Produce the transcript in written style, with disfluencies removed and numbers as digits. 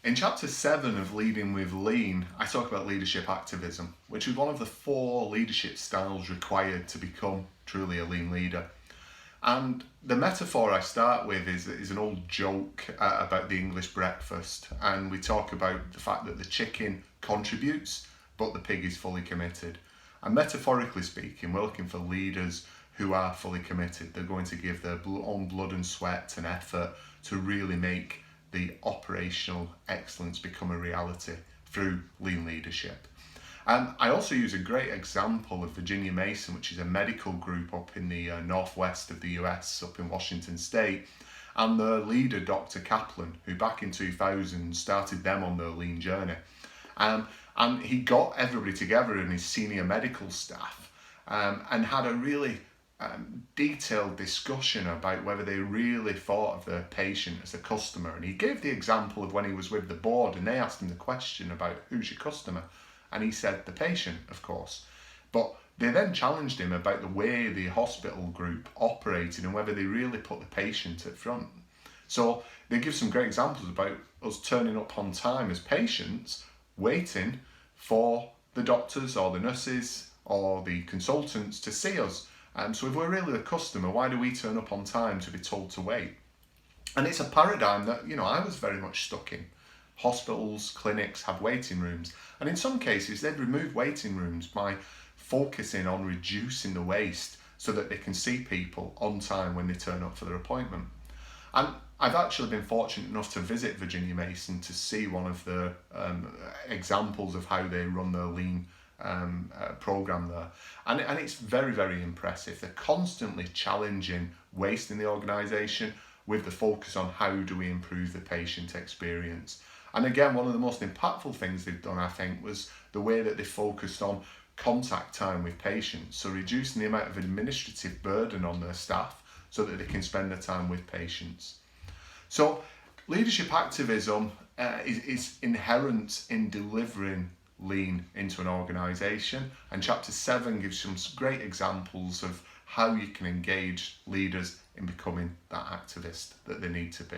In chapter 7 of Leading with Lean, I talk about leadership activism, which is one of the 4 leadership styles required to become truly a lean leader. And the metaphor I start with is an old joke about the English breakfast. And we talk about the fact that the chicken contributes, but the pig is fully committed. And metaphorically speaking, we're looking for leaders who are fully committed. They're going to give their own blood and sweat and effort to really make the operational excellence become a reality through lean leadership. I also use a great example of Virginia Mason, which is a medical group up in the northwest of the US, up in Washington State, and the leader, Dr. Kaplan, who back in 2000 started them on their lean journey. And he got everybody together in his senior medical staff and had a really detailed discussion about whether they really thought of their patient as a customer. And he gave the example of when he was with the board and they asked him the question about who's your customer. And he said the patient, of course. But they then challenged him about the way the hospital group operated and whether they really put the patient at front. So they give some great examples about us turning up on time as patients, waiting for the doctors or the nurses or the consultants to see us. So if we're really the customer, why do we turn up on time to be told to wait? And it's a paradigm that, I was very much stuck in. Hospitals, clinics have waiting rooms. And in some cases, they've removed waiting rooms by focusing on reducing the waste so that they can see people on time when they turn up for their appointment. And I've actually been fortunate enough to visit Virginia Mason to see one of the examples of how they run their lean program there, and it's very, very impressive. They're constantly challenging waste in the organisation with the focus on how do we improve the patient experience. And again, one of the most impactful things they've done, I think, was the way that they focused on contact time with patients, so reducing the amount of administrative burden on their staff so that they can spend their time with patients. So leadership activism is inherent in delivering lean into an organisation, and chapter 7 gives some great examples of how you can engage leaders in becoming that activist that they need to be.